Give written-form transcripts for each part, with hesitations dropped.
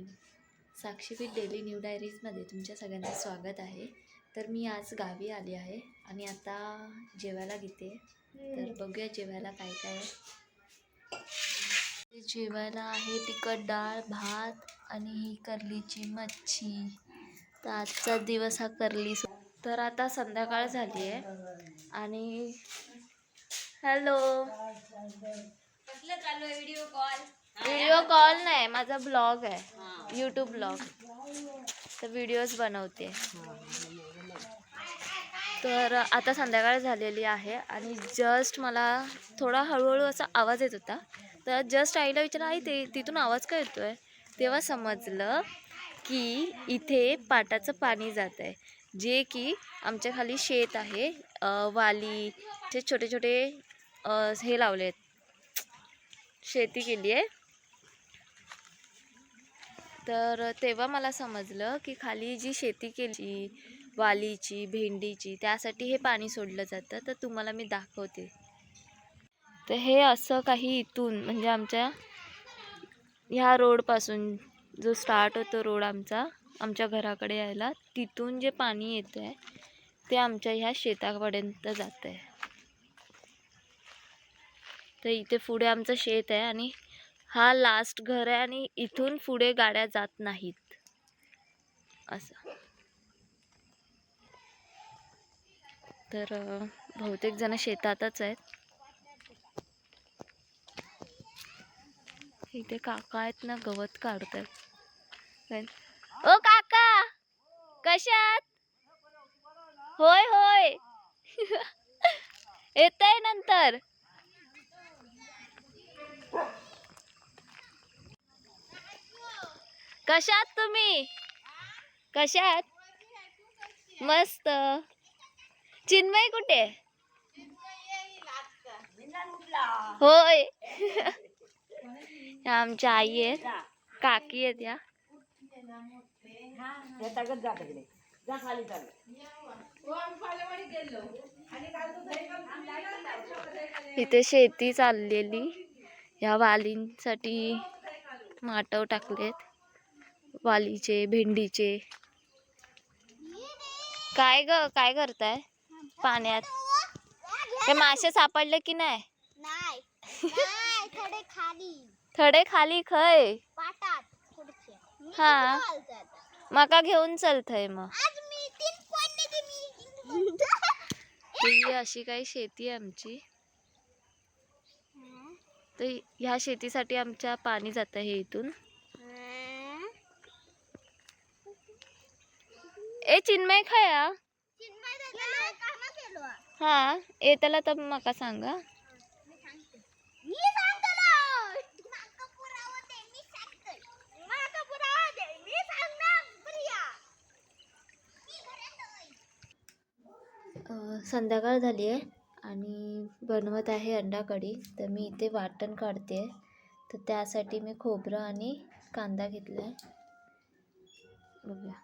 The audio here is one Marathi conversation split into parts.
मॉर्निंग. साक्षीपीठ डेली न्यू डायरीजमध्ये तुमच्या सगळ्यांचं स्वागत आहे. तर मी आज गावी आली आहे आणि आता जेवायला घेते. तर बघूया जेवायला काय काय आहे. जेवायला आहे तिखट डाळ, भात आणि ही कर्लीची मच्छी. तर आजचा दिवस हा कर्ली. तर आता संध्याकाळ झाली आहे आणि हॅलो, चालू आहे व्हिडिओ कॉल नाही, माझा ब्लॉग आहे, यूट्यूब ब्लॉग. तर व्हिडिओज बनवते. तर आता संध्याकाळ झालेली आहे आणि जस्ट मला थोडा हळूहळू असा आवाज येत होता. तर जस्ट आईला विचारलं, आई ते तिथून आवाज का येतो आहे. तेव्हा समजलं की इथे पाटाचं पाणी जात आहे, जे की आमच्या खाली शेत आहे. वाली ते छोटे छोटे हे लावले आहेत, शेती केली आहे. तर तेव्हा मला समजलं की खाली जी शेती केली वालीची, भेंडीची, त्यासाठी हे पाणी सोडलं जातं. तर तुम्हाला मी दाखवते. तर हे असं काही इथून म्हणजे आमच्या ह्या रोडपासून जो स्टार्ट होतो रोड आमच्या घराकडे यायला, तिथून जे पाणी येतं आहे ते आमच्या ह्या शेतापर्यंत जातं आहे. तर इथे पुढे आमचं शेत आहे आणि हा लास्ट घर आहे आणि इथून पुढे गाड्या जात नाहीत असं. तर बहुतेक जण शेतातच आहेत. इथे काका आहेत ना, गवत काढतात. ओ काका, कशात? होय होय येत आहे नंतर. कशात तुम्ही? कशात? मस्त. चिन्मय कुठे? होय आमच्या आई आहेत, काकी आहेत या. इथे शेती चाललेली, या वालींसाठी माटव टाकलेत, वालीचे, भेंडीचे. काय ग, काय करताय पाण्यात? हे मासे सापडले की नाही? थोडे खाली खय हा, माका घेऊन चलतय मग. ही अशी काही शेती आहे आमची. तर ह्या शेतीसाठी आमच्या पाणी जात आहे इथून. ए चिन्मय खया हा येताला तर मका सांगा. संध्याकाळ झाली आहे आणि बनवत आहे अंडा कढी. तर मी इथे वाटण काढते. तर त्यासाठी मी खोबरं आणि कांदा घेतला आहे. बघूया.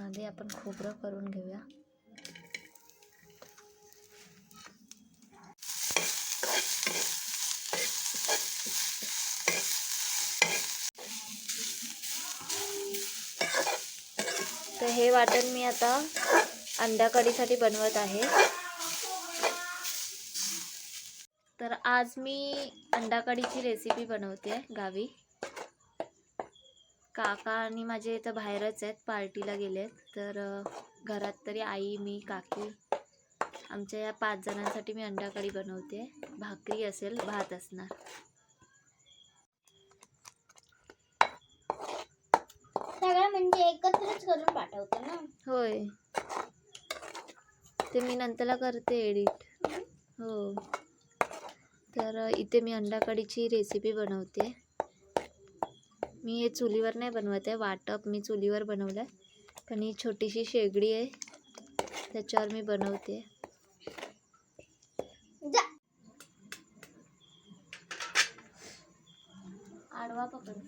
आधी आपण खोबरं करून घेऊया. तर हे वाटण मी आता अंडा कढीसाठी बनवत आहे. तर आज मी अंडा कढीची रेसिपी बनवते गावी. काका आणि माझे इथं बाहेरच आहेत, पार्टीला गेलेत. तर घरात तरी आई, मी, काकी, आमच्या या 5 जणांसाठी मी अंडा कढी बनवते. भाकरी असेल, भात असणार. सगळं म्हणजे एकत्रच करून पाठवतो ना. होय, ते मी नंतरला करते एडिट. हो. तर इथे मी अंडा कढीची रेसिपी बनवते. मी हे चुलीवर नाही बनवत आहे, वाटप मी चुलीवर बनवलं आहे. पण ही छोटीशी शेगडी आहे, त्याच्यावर मी बनवते. आडवा पकड.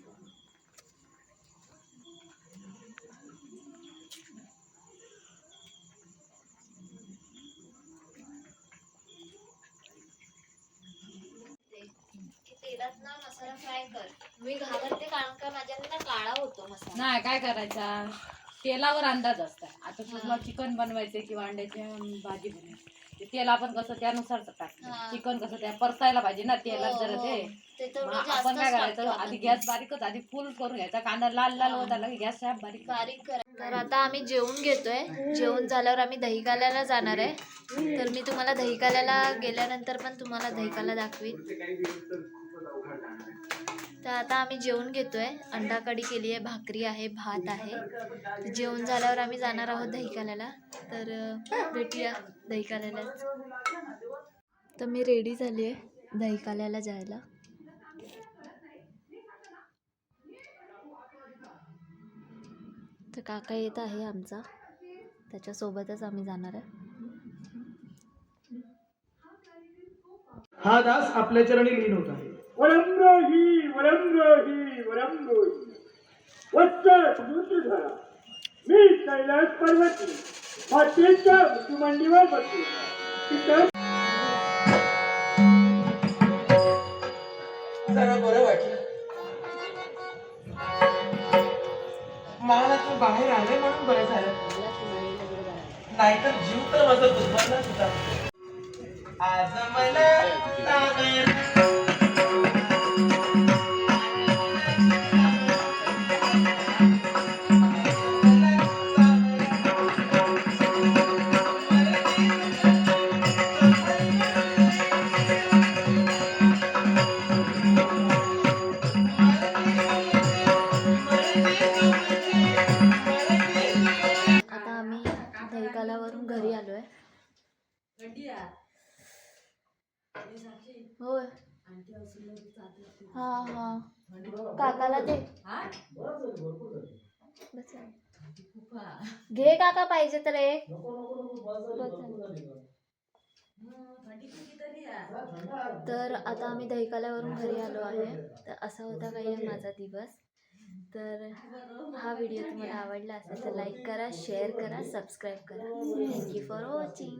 तेलात ना मसाला फ्राय कर. मी घाबरते कारण का माझ्याकडे ना काळा होतो मसाला. नाही काय करायचा तेलावर अंदाज असता. आता हा. तुला चिकन बनवायचे किंवा अंड्याची भाजी बनवायची ते तेल आपण कसं त्यानुसार टाकतो. हा. चिकन कसं त्या परतायला पाहिजे ना तेलात हो, जरा हो. ते. ते मग थोडं आपण काय जास्तच करायचं टाकतो आधी आपण. गॅस बारीकच आधी फुल करून घ्यायचा. कांदा लाल लाल हा. होत आला की गॅस साहेब बारीक बारीक करा. तर आता आम्ही जेवून घेतोय. जेवण झाल्यावर आम्ही दहीकाल्याला जाणार आहे. तर मी तुम्हाला दहीकाल्याला गेल्यानंतर पण तुम्हाला दहीकाला दाखवीन. तर आता आम्ही जेवून घेतोय. अंडा कढी केली आहे, भाकरी आहे, भात आहे. जेवण झाल्यावर आम्ही जाणार आहोत दहीकाल्याला. तर भेटूया दहीकाल्यालाच. तर मी रेडी झाली आहे दहीकाल्याला जायला. तर काका येत आहे आमचा, त्याच्यासोबतच आम्ही जाणार आहे. हा दास आपल्या चरणी लीन होत आहे. वरंगही वरंगही वरंगही वत्स समुद्रधरा मी कैलास पर्वती मातेच्या मृत्युमांडीवर बसलो. जरा बरं वाटलं. मला तू बाहेर आले म्हणून बरं झालं. नाहीतर जीव तर माझा गुदमरलाच होता. आज मला आता आम्ही दहीकालावरून घरी आलोय. होय. हा हा काकाला दे. बस. घे काका पाहिजे तर एक. तर आता आम्ही दहीकाल्यावरून घरी आलो आहे. तर असा होता काही माझा दिवस. तर हा व्हिडिओ तुम्हाला आवडला असेल तर लाईक करा, शेअर करा, सबस्क्राईब करा. Thank you for watching.